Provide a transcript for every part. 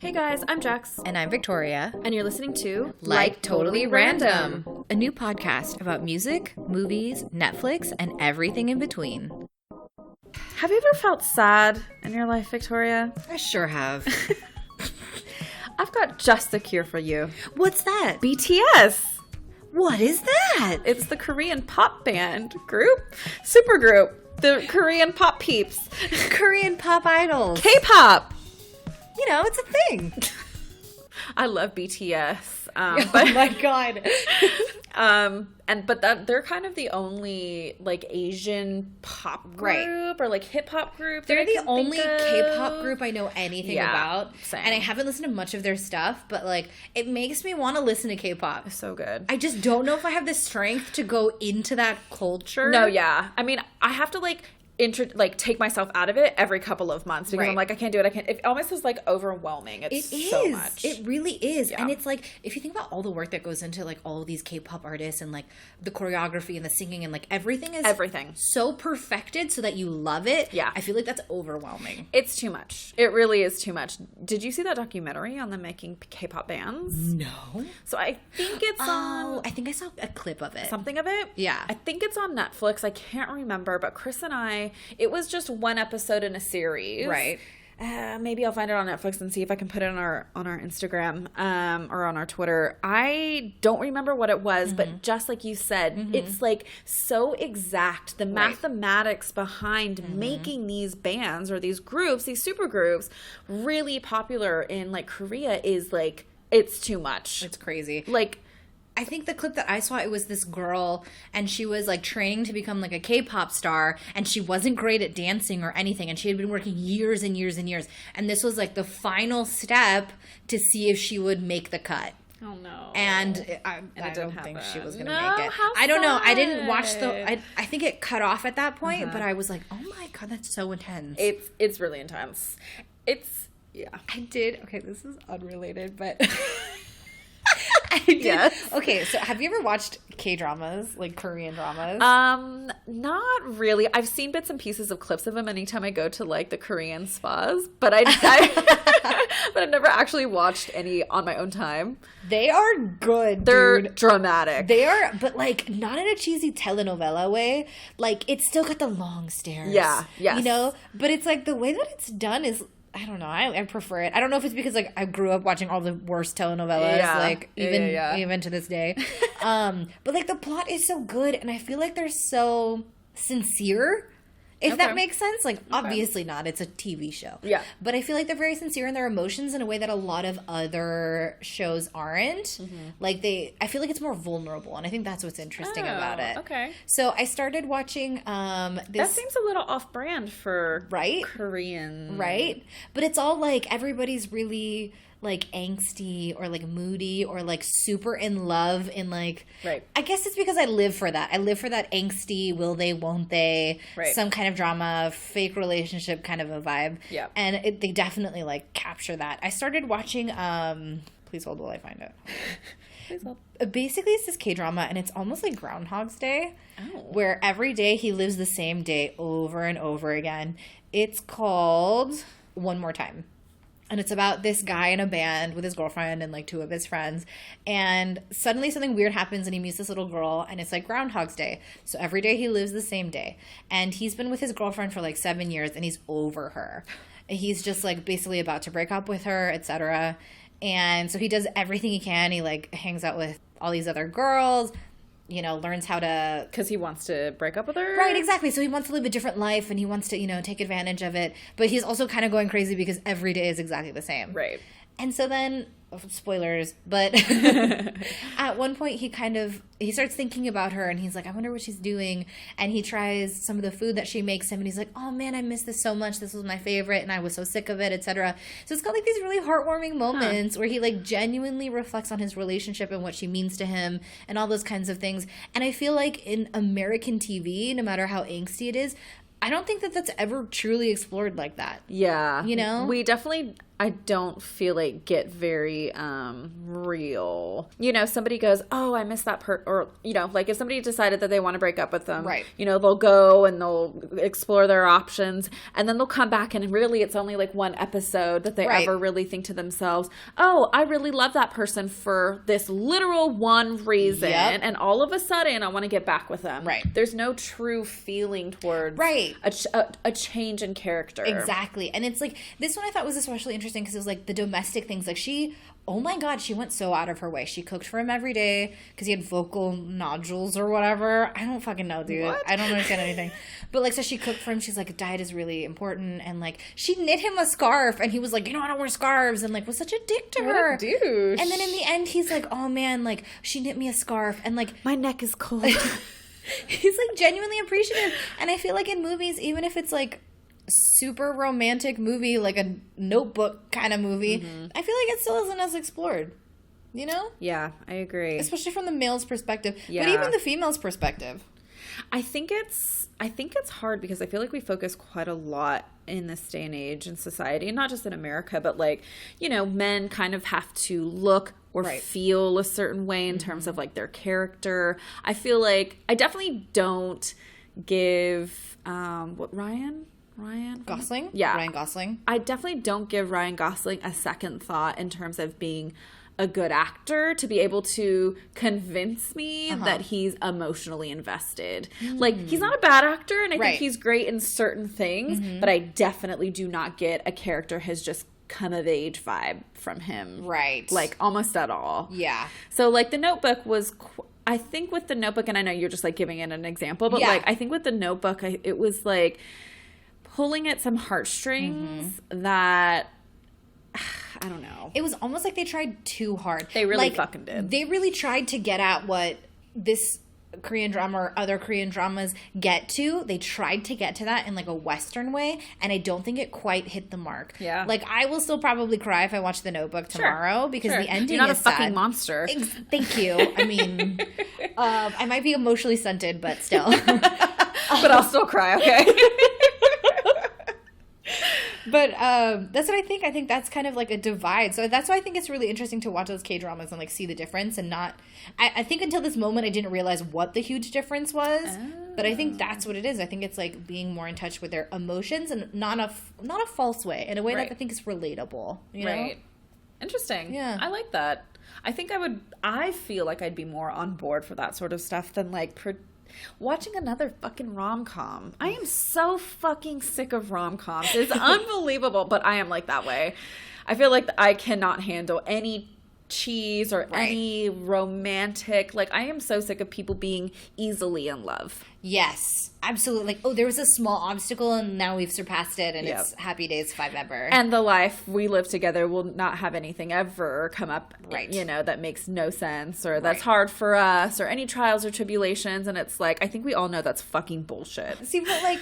Hey guys, I'm Jax. And I'm Victoria. And you're listening to Like Totally Random, a new podcast about music, movies, Netflix, and everything in between. Have you ever felt sad in your life, Victoria? I sure have. I've got just the cure for you. What's that? BTS. What is that? It's the Korean pop band group, supergroup, the Korean pop peeps. Korean pop idols. K-pop. You know, it's a thing. I love BTS. Oh my god. But they're kind of the only like Asian pop group or like hip hop group. They're the only K-pop group I know anything about. Same. And I haven't listened to much of their stuff, but like it makes me want to listen to K-pop. It's so good. I just don't know if I have the strength to go into that culture. No, yeah. I mean, I have to take myself out of it every couple of months because I'm like, I can't do it. It almost is like overwhelming. It is so much. It really is. Yeah. And it's like, if you think about all the work that goes into like all of these K-pop artists and like the choreography and the singing and like everything is so perfected so that you love it. Yeah. I feel like that's overwhelming. It's too much. It really is too much. Did you see that documentary on them making K-pop bands? No. So I think it's on... I think I saw a clip of it. Something of it? Yeah. I think it's on Netflix. I can't remember, but Chris and I... It was just one episode in a series. Right. Maybe I'll find it on Netflix and see if I can put it on our Instagram or on our Twitter. I don't remember what it was, but just like you said, it's like so exact. The mathematics behind making these bands or these groups, these super groups, really popular in like Korea is like, it's too much. It's crazy. Like, I think the clip that I saw, it was this girl and she was like training to become like a K-pop star and she wasn't great at dancing or anything and she had been working years and years and years and this was like the final step to see if she would make the cut. Oh no. And I don't think she was going to make it. How I don't know. I didn't watch sad. I think it cut off at that point, but I was like, oh my god, that's so intense. It's really intense. I did. Okay, this is unrelated, but... I did. Yes. Okay, so have you ever watched K-dramas, like Korean dramas? Not really. I've seen bits and pieces of clips of them anytime I go to like the Korean spas, but I but I've never actually watched any on my own time. They are good. They're dramatic. They are, but like not in a cheesy telenovela way. Like it's still got the long stares. Yeah. Yes. You know, but it's like the way that it's done is. I don't know. I prefer it. I don't know if it's because like I grew up watching all the worst telenovelas, even to this day. But like the plot is so good, and I feel like they're so sincere. If that makes sense. Like obviously not. It's a TV show. Yeah. But I feel like they're very sincere in their emotions in a way that a lot of other shows aren't. Like I feel like it's more vulnerable, and I think that's what's interesting about it. Okay. So I started watching this. That seems a little off-brand for Korean. Right? But it's all like everybody's really like angsty or like moody or like super in love in like I guess it's because I live for that. I live for that angsty will they won't they some kind of drama, fake relationship kind of a vibe. Yeah. And they definitely like capture that. I started watching please hold while I find it. Please hold. Basically it's this K-drama and it's almost like Groundhog's Day where every day he lives the same day over and over again. It's called One More Time. And it's about this guy in a band with his girlfriend and like two of his friends. And suddenly something weird happens and he meets this little girl and it's like Groundhog's Day. So every day he lives the same day. And he's been with his girlfriend for like 7 years and he's over her. And he's just like basically about to break up with her, etc. And so he does everything he can. He like hangs out with all these other girls. You know, learns how to... Because he wants to break up with her? Right, exactly. So he wants to live a different life and he wants to, you know, take advantage of it. But he's also kind of going crazy because every day is exactly the same. Right. And so then, spoilers, but at one point he starts thinking about her and he's like, I wonder what she's doing. And he tries some of the food that she makes him and he's like, oh man, I miss this so much. This was my favorite and I was so sick of it, etc. So it's got like these really heartwarming moments where he like genuinely reflects on his relationship and what she means to him and all those kinds of things. And I feel like in American TV, no matter how angsty it is, I don't think that that's ever truly explored like that. Yeah. You know? We definitely... I don't feel like get very real. You know, somebody goes, oh, I miss that or, you know, like if somebody decided that they want to break up with them, right, you know, they'll go and they'll explore their options, and then they'll come back, and really it's only like one episode that they ever really think to themselves, oh, I really love that person for this literal one reason, and all of a sudden I want to get back with them. Right. There's no true feeling towards a change in character. Exactly. And it's like, this one I thought was especially interesting because it was like the domestic things. Like oh my God, she went so out of her way. She cooked for him every day because he had vocal nodules or whatever. I don't fucking know, dude. What? I don't understand anything. But like, so she cooked for him. She's like, diet is really important. And like, she knit him a scarf, and he was like, you know, I don't wear scarves, and like was such a dick to her. What a douche. And then in the end, he's like, oh man, like she knit me a scarf, and like my neck is cold. He's like genuinely appreciative. And I feel like in movies, even if it's like super romantic movie, like a Notebook kind of movie, I feel like it still isn't as explored, you know? Yeah, I agree. Especially from the male's perspective, but even the female's perspective. I think it's hard because I feel like we focus quite a lot in this day and age in society, and not just in America, but like, you know, men kind of have to look or feel a certain way in terms of like their character. I feel like I definitely don't give Ryan Gosling? Yeah. Ryan Gosling. I definitely don't give Ryan Gosling a second thought in terms of being a good actor to be able to convince me that he's emotionally invested. Like, he's not a bad actor, and I think he's great in certain things, but I definitely do not get a character has just come of age vibe from him. Right. Like, almost at all. Yeah. So, like, The Notebook was... I think with The Notebook, and I know you're just, like, giving it an example, but, like, I think with The Notebook, it was, like... pulling at some heartstrings that, I don't know. It was almost like they tried too hard. They really fucking did. They really tried to get at what this Korean drama or other Korean dramas get to. They tried to get to that in like a Western way, and I don't think it quite hit the mark. Yeah. Like, I will still probably cry if I watch The Notebook tomorrow because the ending You're not is a fucking sad. monster. Thank you. I mean, I might be emotionally stunted, but still. But I'll still cry, okay? But that's what I think. I think that's kind of like a divide. So that's why I think it's really interesting to watch those K-dramas and like see the difference and not... I think until this moment I didn't realize what the huge difference was. But I think that's what it is. I think it's like being more in touch with their emotions and not a false way. In a way that I think is relatable. You know? Right. Interesting. Yeah. I like that. I feel like I'd be more on board for that sort of stuff than like... watching another fucking rom-com. I am so fucking sick of rom-coms. It's unbelievable, but I am like that way. I feel like I cannot handle any cheese or any romantic. Like, I am so sick of people being easily in love. Yes, absolutely. Like, oh, there was a small obstacle and now we've surpassed it and it's happy days 5 ever. And the life we live together will not have anything ever come up, you know, that makes no sense or that's hard for us or any trials or tribulations. And it's like, I think we all know that's fucking bullshit. See, but like...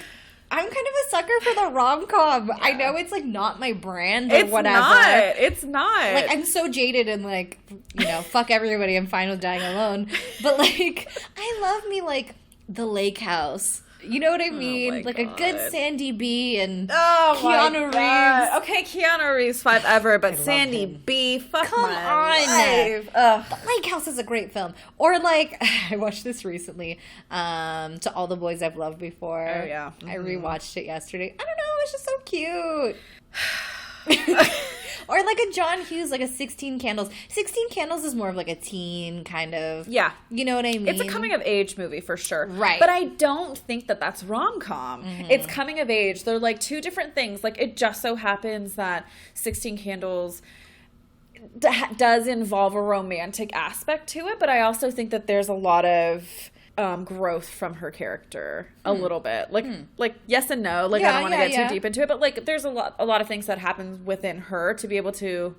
I'm kind of a sucker for the rom-com. I know it's, like, not my brand or whatever. It's not. Like, I'm so jaded and, like, you know, fuck everybody. I'm fine with dying alone. But, like, I love me, like, The Lake House. You know what I mean? Like, God. A good Sandy B and Keanu Reeves. Okay, Keanu Reeves 5 ever, but Sandy B, fuck Come my on. life. The Lake House is a great film. Or, like, I watched this recently, To All the Boys I've Loved Before. Oh, yeah. I rewatched it yesterday. I don't know, it's just so cute. Or like a John Hughes, like a 16 Candles. 16 Candles is more of like a teen kind of... Yeah. You know what I mean? It's a coming-of-age movie for sure. Right. But I don't think that that's rom-com. It's coming-of-age. They're like two different things. Like, it just so happens that 16 Candles does involve a romantic aspect to it, but I also think that there's a lot of... growth from her character a little bit, like yes and no. Like, I don't want to get too deep into it, but like there's a lot of things that happen within her to be able to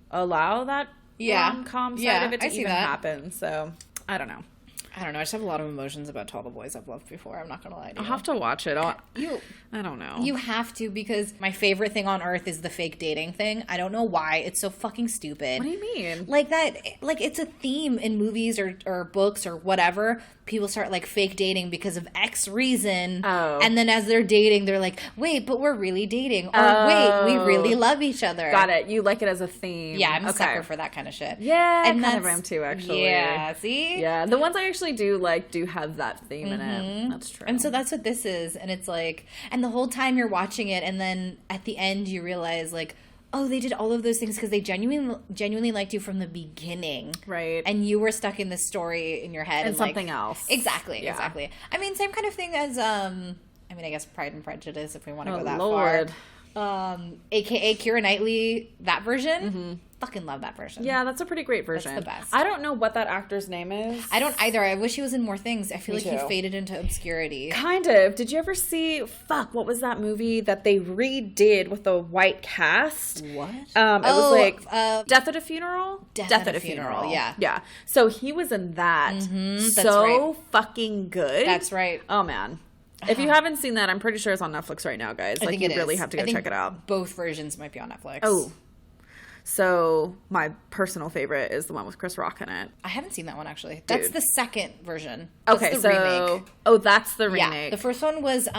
allow that rom-com side of it to even happen. So I don't know. I don't know. I just have a lot of emotions about To All the Boys I've Loved Before. I'm not going to lie to you. I'll have to watch it. I don't know. You have to, because my favorite thing on earth is the fake dating thing. I don't know why. It's so fucking stupid. What do you mean? Like that, like it's a theme in movies or books or whatever. People start like fake dating because of X reason. Oh. And then as they're dating, they're like, wait, but we're really dating. Or wait, we really love each other. Got it. You like it as a theme. Yeah, I'm a sucker for that kind of shit. Yeah, and I kind of am too, actually. Yeah, see? Yeah, the ones I actually do like do have that theme in it. That's true. And so that's what this is. And it's like, and the whole time you're watching it, and then at the end you realize like, oh, they did all of those things because they genuinely liked you from the beginning. Right. And you were stuck in this story in your head. And something else. Exactly, exactly. I mean, same kind of thing as, I guess Pride and Prejudice, if we want to go that Lord. far. AKA Keira Knightley, that version. Fucking love that version. Yeah, that's a pretty great version. That's the best. I don't know what that actor's name is. I don't either. I wish he was in more things. I feel Me like he too. faded into obscurity. Kind of. Did you ever see, what was that movie that they redid with the white cast? What? It was like Death at a Funeral? Death at a Funeral, yeah. Yeah. So he was in that. That's so right. fucking good. That's right. Oh, man. If you haven't seen that, I'm pretty sure it's on Netflix right now, guys. I Like, think you it really is. have to go check it out. Both versions might be on Netflix. Oh. So, my personal favorite is the one with Chris Rock in it. I haven't seen that one, actually. That's Dude. the second version. That's Okay, the so... remake. Oh, that's the Yeah, remake. the first one was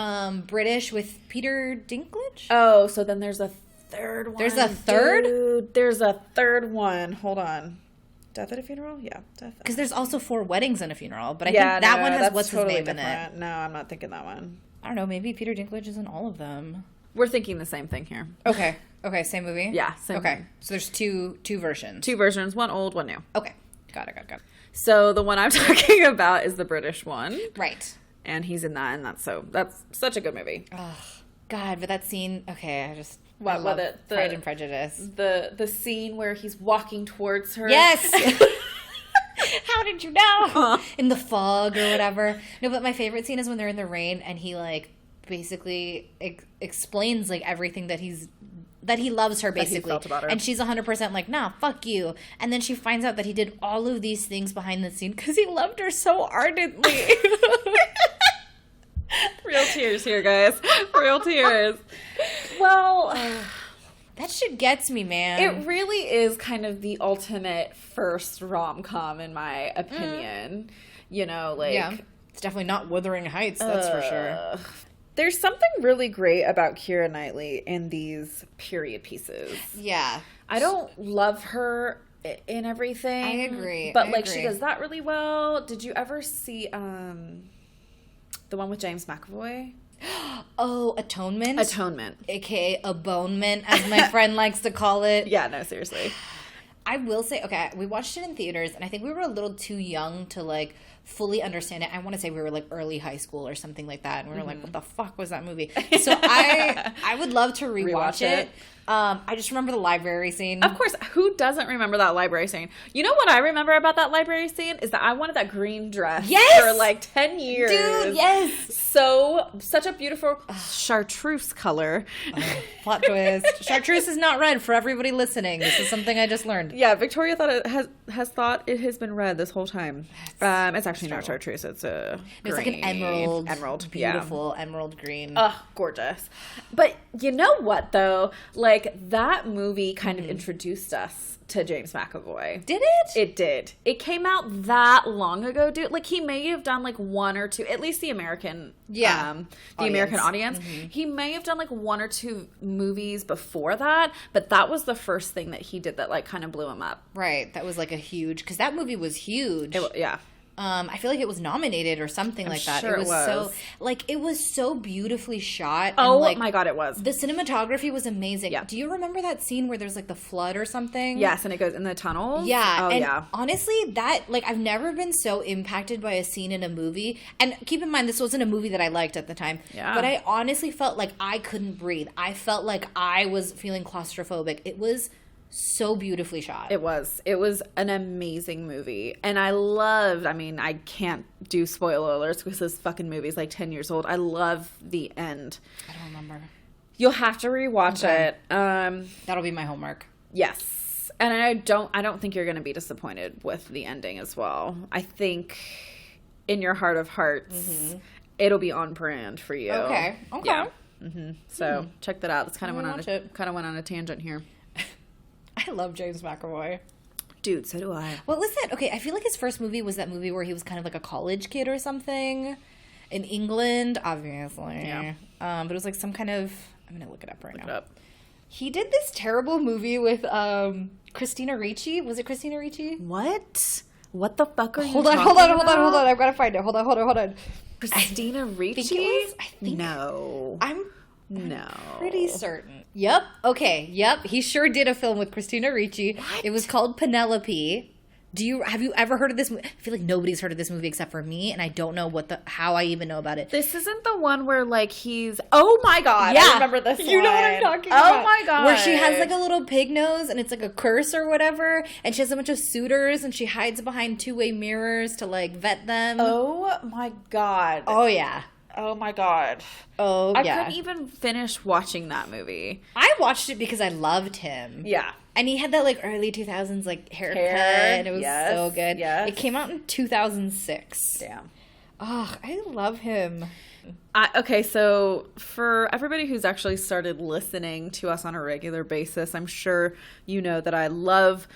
British with Peter Dinklage. Oh, so then there's a third one. There's a third? Dude, there's a third one. Hold on. Death at a Funeral? Yeah. Because there's also 4 weddings and a funeral, but I think that one has what's totally his name different. in it. No, I'm not thinking that one. I don't know. Maybe Peter Dinklage is in all of them. We're thinking the same thing here. Okay. Okay. Same movie. Yeah. Same Okay. thing. So there's two versions. 2 versions, one old, one new. Okay. Got it. So the one I'm talking about is the British one. Right. And he's in that, and that's such a good movie. Oh God, but that scene. Okay, What I love it? Pride and Prejudice. The scene where he's walking towards her. Yes. How did you know? In the fog or whatever. No, but my favorite scene is when they're in the rain and he like basically explains like everything that he loves her, basically. That he felt about her. And she's 100% like, nah, fuck you. And then she finds out that he did all of these things behind the scene because he loved her so ardently. Real tears here, guys. Real tears. Well, that shit gets me, man. it really is kind of the ultimate first rom-com, in my opinion. You know, like... Yeah. It's definitely not Wuthering Heights, that's for sure. There's something really great about Keira Knightley in these period pieces. Yeah. I don't love her in everything. I agree. But, she does that really well. Did you ever see the one with James McAvoy? Oh, Atonement? Atonement. AKA Abonement, as my friend likes to call it. Yeah, no, seriously. I will say, okay, we watched it in theaters, and I think we were a little too young to, like, fully understand it. I want to say we were, like, early high school or something like that, and we were like, what the fuck was that movie? So I would love to rewatch it. I just remember the library scene. Of course, who doesn't remember that library scene? You know what I remember about that library scene is that I wanted that green dress for like 10 years. Dude, yes. Such a beautiful chartreuse color. Plot twist. Chartreuse is not red for everybody listening. This is something I just learned. Yeah, Victoria thought it has thought it has been red this whole time. It's actually not chartreuse. It's a green. It's like an emerald. Beautiful emerald green. Oh, gorgeous. But you know what, though? Like, that movie kind of introduced us to James McAvoy. Did it? It did. It came out that long ago, dude. Like, he may have done, like, 1 or 2, at least the American American audience. Mm-hmm. He may have done, like, 1 or 2 movies before that, but that was the first thing that he did that, like, kind of blew him up. Right. That was, like, a huge, because that movie was huge. Yeah. I feel like it was nominated or something like that. Sure it was so it was so beautifully shot. Oh, and, like, my God, it was. The cinematography was amazing. Yeah. Do you remember that scene where there's like the flood or something? Yes, and it goes in the tunnels. Yeah. Oh, and yeah. honestly, that, like, I've never been so impacted by a scene in a movie. And keep in mind, this wasn't a movie that I liked at the time. Yeah. But I honestly felt like I couldn't breathe. I felt like I was feeling claustrophobic. It was so beautifully shot. It was an amazing movie. And I can't do spoiler alerts because this fucking movie's like 10 years old. I love the end. I don't remember. You'll have to rewatch it. That'll be my homework. Yes. And I don't think you're going to be disappointed with the ending as well. I think in your heart of hearts, it'll be on brand for you. Okay. Yeah. So check that out. It's kind of went on a tangent here. I love James McAvoy. Dude, so do I. Well, listen, okay, I feel like his first movie was that movie where he was kind of like a college kid or something in England, obviously. Yeah. But it was like some kind of, I'm going to look it up right now. He did this terrible movie with Christina Ricci. Was it Christina Ricci? What? What the fuck are you Hold on. I've got to find it. Hold on. Christina Ricci? I think no. I'm No. pretty certain. Yep. Okay. Yep. He sure did a film with Christina Ricci. What? It was called Penelope. Have you ever heard of this movie? I feel like nobody's heard of this movie except for me, and I don't know how I even know about it. This isn't the one where like he's oh my god, yeah. I remember this one. You know what I'm talking about. Oh my god. Where she has like a little pig nose and it's like a curse or whatever, and she has a bunch of suitors and she hides behind two-way mirrors to like vet them. Oh my god. Oh yeah. Oh my god. Oh yeah. I couldn't even finish watching that movie. I watched it because I loved him. Yeah. And he had that like early 2000s like haircut and it was so good. Yes. It came out in 2006. Damn. Oh, I love him. Okay, so for everybody who's actually started listening to us on a regular basis, I'm sure you know that I love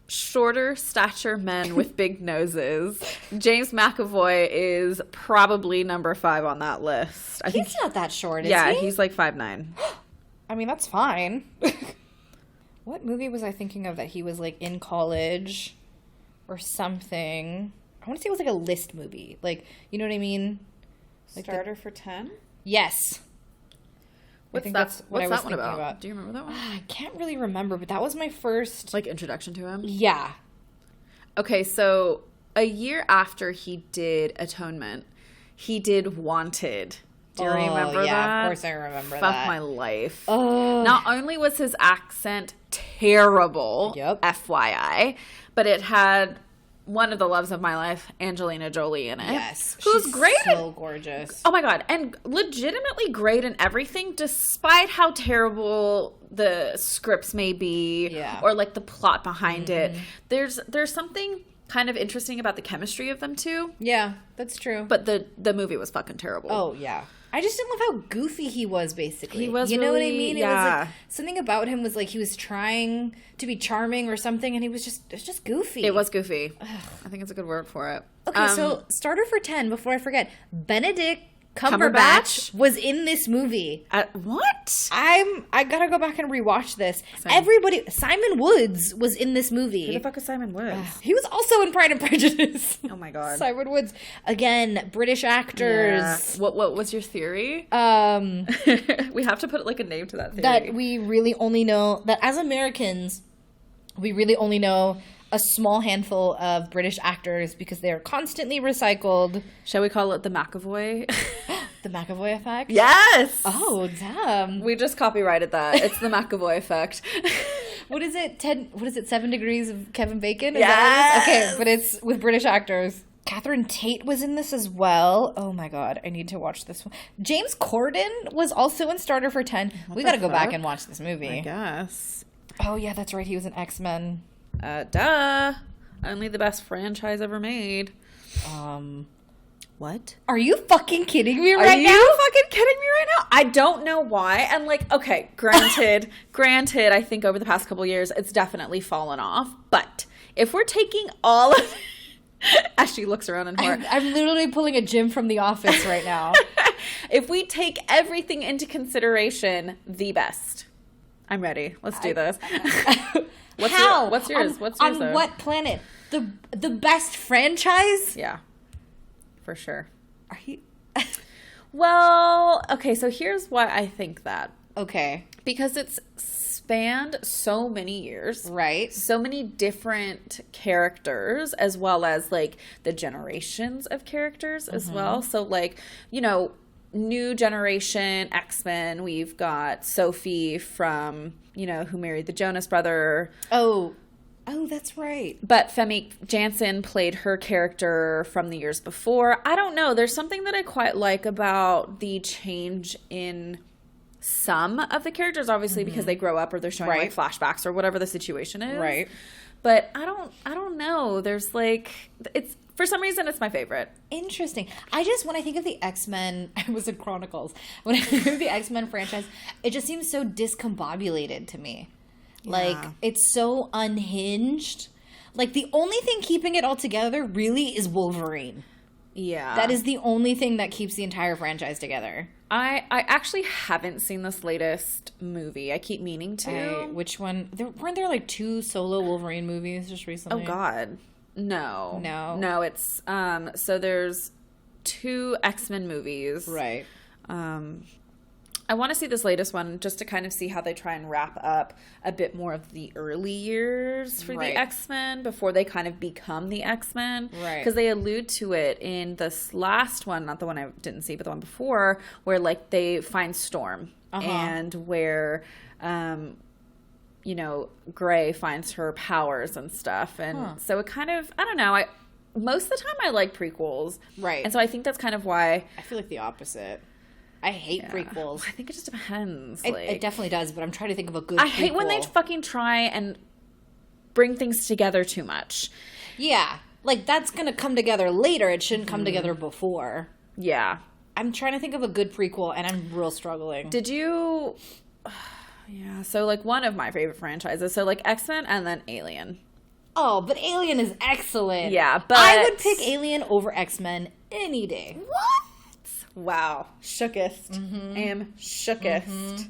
shorter stature men with big noses. James McAvoy is probably number 5 on that list. I think He's not that short, is yeah, he? he's like 5'9". I mean, that's fine. What movie was I thinking of that he was like in college or something? I want to say it was like a list movie. Like, you know what I mean? Like Starter for 10? Yes. What's I think that, that's what I was what's that one thinking about? Do you remember that one? I can't really remember, but that was my first Like introduction to him? Yeah. Okay, so a year after he did Atonement, he did Wanted. Do you remember that? Yeah, of course I remember Fuck that. my life. Oh. Not only was his accent terrible, FYI, but it had one of the loves of my life, Angelina Jolie, in it. Yes. Who's she's great. So gorgeous. Oh my god. And legitimately great in everything, despite how terrible the scripts may be. Yeah. Or like the plot behind it. There's something kind of interesting about the chemistry of them two. Yeah, that's true. But the movie was fucking terrible. Oh, yeah. I just didn't love how goofy he was, basically. He was You know what I really- mean? yeah. It was like, something about him was like he was trying to be charming or something, and it was just goofy. It was goofy. I think it's a good word for it. Okay, so starter for 10, before I forget, Benedict Cumberbatch was in this movie. What? I gotta go back and rewatch this. Same. Simon Woods was in this movie. Who the fuck is Simon Woods? He was also in Pride and Prejudice. Oh my god. Simon Woods. Again, British actors. Yeah. What was your theory? We have to put like a name to that theory. That we really only know, that as Americans, we really only know a small handful of British actors because they are constantly recycled. Shall we call it the McAvoy? The McAvoy effect? Yes! Oh, damn. We just copyrighted that. It's the McAvoy effect. What is it? 7 Degrees of Kevin Bacon? Is Yes! that what it is? Okay, but it's with British actors. Catherine Tate was in this as well. Oh my god, I need to watch this one. James Corden was also in Starter for 10. We gotta go back and watch this movie. I guess. Oh yeah, that's right. He was in X-Men. Duh. Only the best franchise ever made. What? Are you fucking kidding me Are right now? you fucking kidding me right now? I don't know why. And like, okay, granted, I think over the past couple years, it's definitely fallen off. But if we're taking all of as she looks around in horror. I'm literally pulling a Jim from The Office right now. If we take everything into consideration, the best. I'm ready. Let's do this. How? What's yours? On though? what planet? The best franchise? Yeah, for sure. Are you? Well, okay, so here's why I think that. Okay. Because it's spanned so many years. Right. So many different characters, as well as, like, the generations of characters as well. So, like, you know, new generation X-Men, we've got Sophie from, you know, Who Married the Jonas Brother. Oh, that's right. But Femi Jansen played her character from the years before. I don't know. There's something that I quite like about the change in some of the characters, obviously, because they grow up or they're showing like flashbacks or whatever the situation is. Right. But I don't know. There's like, it's, for some reason, it's my favorite. Interesting. When I think of the X-Men, I was in Chronicles. When I think of the X-Men franchise, it just seems so discombobulated to me. Like, it's so unhinged. Like, the only thing keeping it all together really is Wolverine. Yeah. That is the only thing that keeps the entire franchise together. I actually haven't seen this latest movie. I keep meaning to. Which one? Weren't there like 2 solo Wolverine movies just recently? Oh, God. No, it's so there's 2 X-Men movies. Right. I want to see this latest one just to kind of see how they try and wrap up a bit more of the early years for the X-Men before they kind of become the X-Men. Right. Because they allude to it in this last one, not the one I didn't see, but the one before, where like they find Storm and where you know, Gray finds her powers and stuff. And so it kind of, I don't know, most of the time I like prequels. Right. And so I think that's kind of why. I feel like the opposite. I hate prequels. I think it just depends. It definitely does, but I'm trying to think of a good prequel. hate when they fucking try and bring things together too much. Yeah. Like, that's going to come together later. It shouldn't come together before. Yeah. I'm trying to think of a good prequel, and I'm real struggling. Did you... Yeah, so, like, one of my favorite franchises. So, like, X-Men and then Alien. Oh, but Alien is excellent. Yeah, but... I would pick Alien over X-Men any day. What? Wow. Shookest. I am shookest.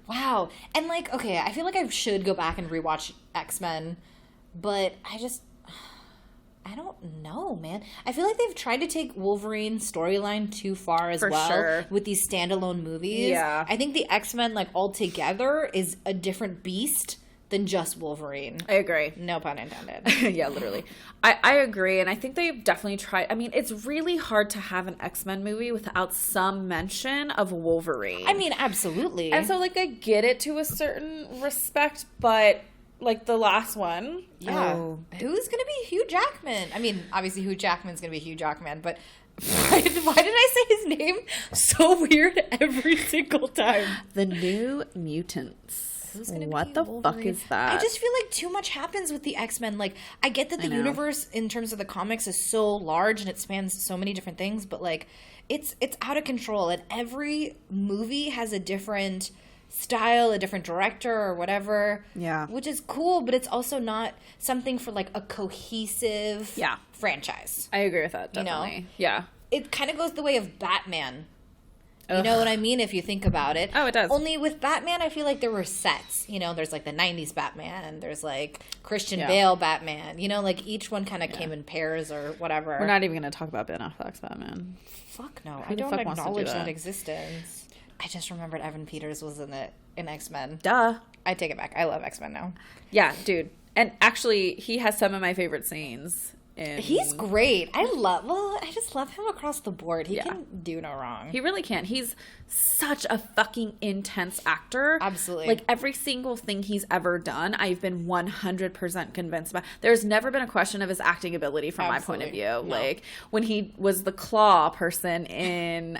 Wow. And, like, okay, I feel like I should go back and rewatch X-Men, but I don't know, man. I feel like they've tried to take Wolverine's storyline too far as well with these standalone movies. Yeah. I think the X-Men, like, altogether is a different beast than just Wolverine. I agree. No pun intended. Yeah, literally. I agree, and I think they've definitely tried. I mean, it's really hard to have an X-Men movie without some mention of Wolverine. I mean, absolutely. And so, like, I get it to a certain respect, but, like, the last one. Yeah. Oh. Who's going to be Hugh Jackman? I mean, obviously Hugh Jackman's going to be Hugh Jackman, but why did I say his name so weird every single time? The New Mutants. What the fuck is that? I just feel like too much happens with the X-Men. Like, I get that the universe in terms of the comics is so large and it spans so many different things, but like it's out of control, and every movie has a different style, a different director or whatever. Yeah. Which is cool, but it's also not something for like a cohesive franchise. I agree with that, definitely. You know? Yeah. It kind of goes the way of Batman. You know what I mean, if you think about it. Oh, it does. Only with Batman, I feel like there were sets. You know, there's like the 90s Batman. There's like Christian Bale Batman. You know, like each one kind of came in pairs or whatever. We're not even going to talk about Ben Affleck's Batman. Fuck no. I don't acknowledge that existence. I just remembered Evan Peters was in it in X-Men. Duh. I take it back. I love X-Men now. Yeah, dude. And actually, he has some of my favorite scenes. He's great. I just love him across the board. He can do no wrong. He really can. He's such a fucking intense actor. Absolutely. Like, every single thing he's ever done, I've been 100% convinced about. There's never been a question of his acting ability from my point of view. No. Like, when he was the claw person in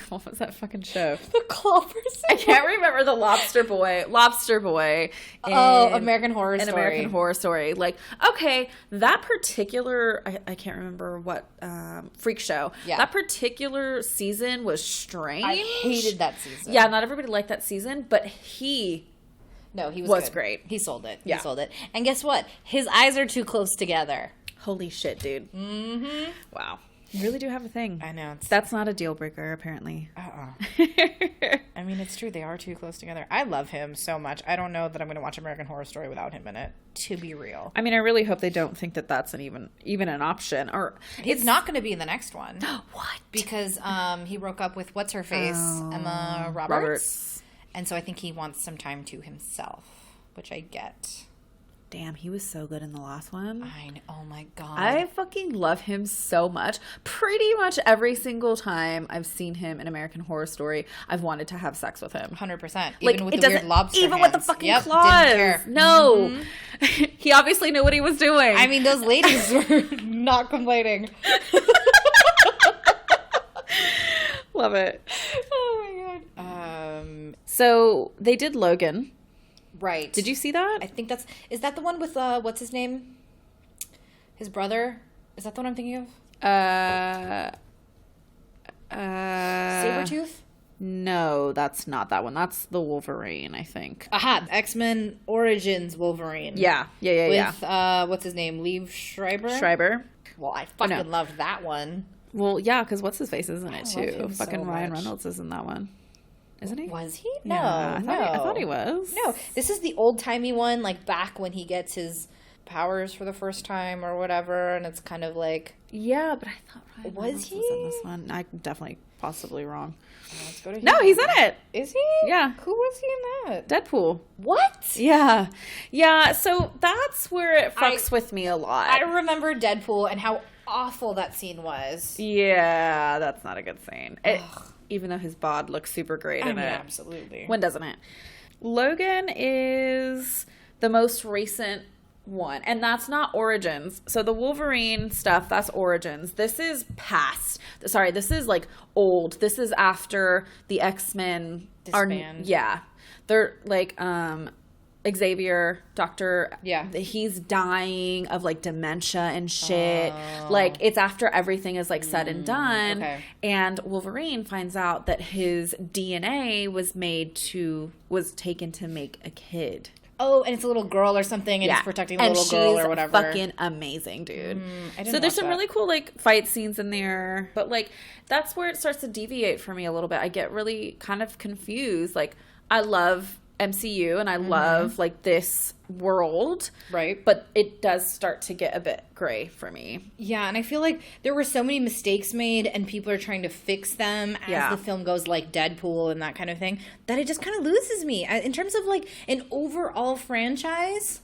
what was that fucking show? The claw person? I can't remember the Lobster Boy. American Horror Story. American Horror Story. Like, okay, that particular, I can't remember what, Freak Show. Yeah. That particular season was strange. I hated that season. Yeah, not everybody liked that season, but he was great. He sold it. He sold it. And guess what? His eyes are too close together. Holy shit, dude. Mm-hmm. Wow. You really do have a thing. I know. That's not a deal breaker, apparently. I mean, it's true. They are too close together. I love him so much. I don't know that I'm going to watch American Horror Story without him in it, to be real. I mean, I really hope they don't think that that's even an option. Or it's not going to be in the next one. What? Because he broke up with what's-her-face, Emma Roberts. And so I think he wants some time to himself, which I get. Damn, he was so good in the last one. I know. Oh my God. I fucking love him so much. Pretty much every single time I've seen him in American Horror Story, I've wanted to have sex with him. 100%. Even with the weird lobster Even hands. with the fucking claws. Didn't care. No. Mm-hmm. He obviously knew what he was doing. I mean, those ladies were not complaining. Love it. Oh my god. So they did Logan. Right. Did you see that? I think is that the one with what's his name? His brother? Is that the one I'm thinking of? Sabretooth? No, that's not that one. That's the Wolverine, I think. Aha, X-Men Origins Wolverine. Yeah. With what's his name? Liev Schreiber? Well, I fucking loved that one. Well, yeah, because what's his face is in it too. Fucking so Ryan Reynolds is in that one. Isn't he? Was he? No, yeah, I thought he was. No, this is the old-timey one, like back when he gets his powers for the first time or whatever, and it's kind of like... Yeah, but I thought Ryan was Reynolds he? was in this one. I'm definitely possibly wrong. Let's go to no, he's in it. Is he? Yeah. Who was he in that? Deadpool. What? Yeah. Yeah, so that's where it fucks with me a lot. I remember Deadpool and how awful that scene was. Yeah, that's not a good scene. Even though his bod looks super great in it. Absolutely. When doesn't it? Logan is the most recent one, and that's not Origins. So the Wolverine stuff, that's Origins. This is past. Sorry, this is like old. This is after the X-Men disband. Yeah. They're like Xavier, Doctor, he's dying of like dementia and shit. Like it's after everything is like said and done. Okay. And Wolverine finds out that his DNA was taken to make a kid. Oh, and it's a little girl or something, and it's protecting the little girl or whatever. Fucking amazing, dude. So there's some really cool like fight scenes in there, but like that's where it starts to deviate for me a little bit. I get really kind of confused. Like I love MCU and I love like this world, right? But it does start to get a bit gray for me. Yeah, and I feel like there were so many mistakes made and people are trying to fix them as the film goes, like Deadpool and that kind of thing, that it just kind of loses me. In terms of like an overall franchise,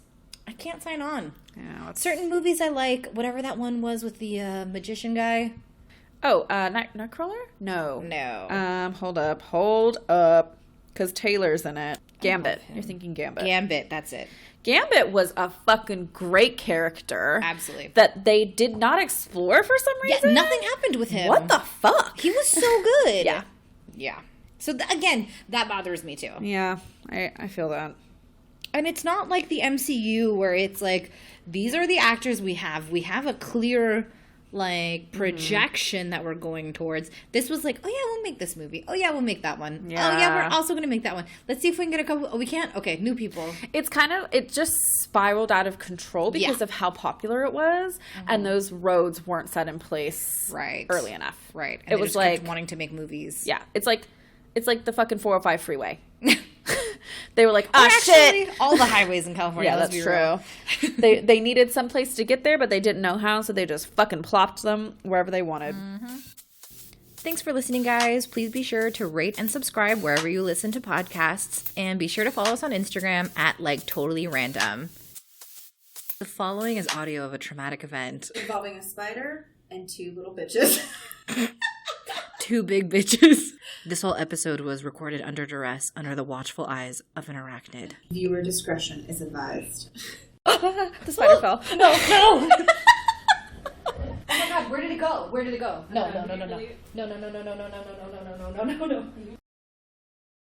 I can't sign on. Yeah, certain movies I like, whatever that one was with the magician guy. Oh, Nightcrawler? No. Hold up. Because Taylor's in it. Gambit. You're thinking Gambit. Gambit, that's it. Gambit was a fucking great character. Absolutely. That they did not explore for some reason. Yeah, nothing happened with him. What the fuck? He was so good. Yeah. So again, that bothers me too. Yeah, I feel that. And it's not like the MCU where it's like, these are the actors we have. We have a clear... like projection that we're going towards. This was like, oh yeah, we'll make this movie. Oh yeah, we'll make that one. Yeah. Oh yeah, we're also gonna make that one. Let's see if we can get a couple. Oh, we can't. Okay, new people. It just spiraled out of control because of how popular it was, and those roads weren't set in place early enough. Right. And it was like kept wanting to make movies. Yeah, it's like the fucking 405 freeway. They were like, actually, shit. All the highways in California. Yeah, that's true. they needed some place to get there, but they didn't know how, so they just fucking plopped them wherever they wanted. Thanks for listening, guys. Please be sure to rate and subscribe wherever you listen to podcasts, and be sure to follow us on Instagram at @LikeTotallyRandom. The following is audio of a traumatic event involving a spider and two little bitches. Two big bitches. This whole episode was recorded under duress, under the watchful eyes of an arachnid. Viewer discretion is advised. The spider fell. No. Oh my god, where did it go? No. No.